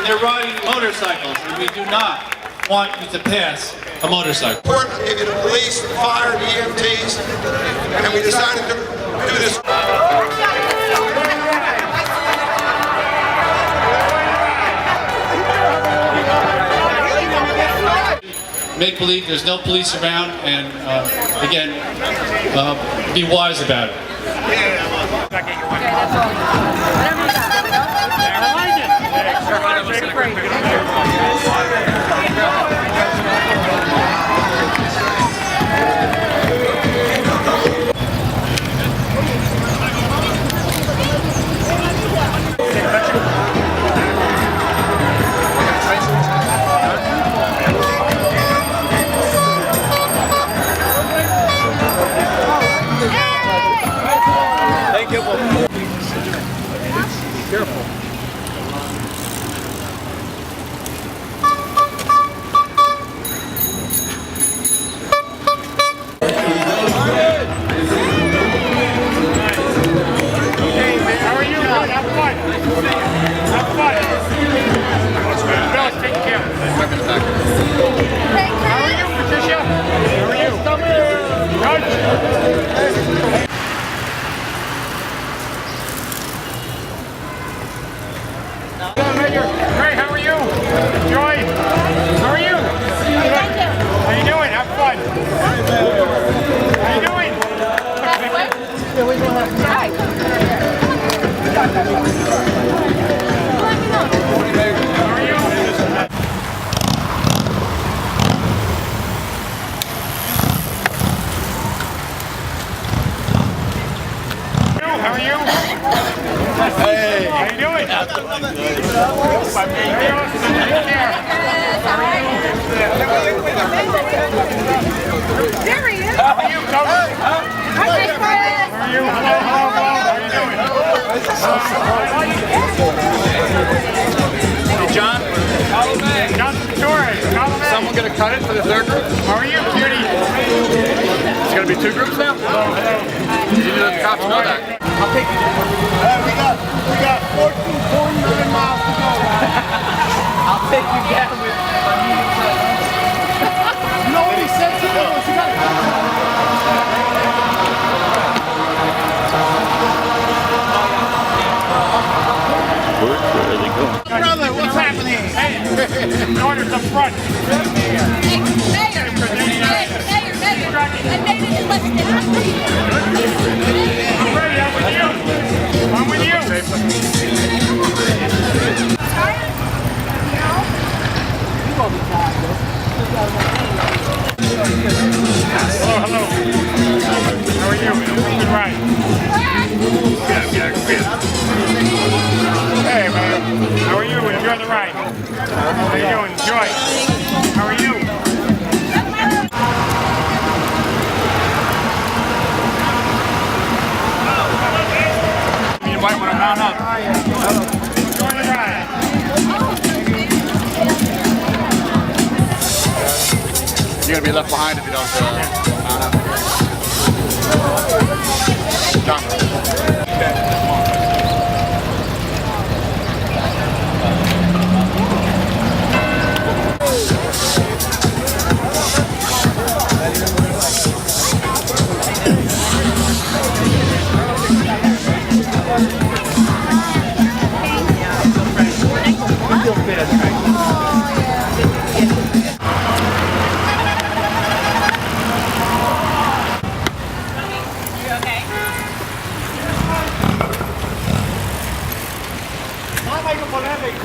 and they're riding motorcycles, and we do not want you to pass a motorcycle. I gave you the police, the fire, the EMTs, and we decided to do this. Make believe there's no police around, and again, be wise about it. Careful. Hey, how are you? Joy, how are you? Thank you. How you doing? Have fun. How you doing? How are you? Hey. How you doing? There he is. How are you, Coach? Hi, Chris. How are you? Hello, hello, how you doing? John? John Torres. Someone gonna cut it for the third group? How are you, cutie? It's gonna be two groups now? You need to let the cops know that. I'll take you. We got 14.9 miles to go. I'll take you down with a medium size. You know what he said to me? You Where are they going? Brother, what's happening? Hey, orders up front. Mayor. I made it in less than 3 I'm ready. I'm with you. I'm with you. Hello, hello. How are you? Good ride. Hey, man. How are you? Enjoy the ride. How you doing? Enjoy. How are you? You might want to mount up. Enjoy the ride. You're gonna be left behind if you don't mount up. John. Vamos aí, componente aí.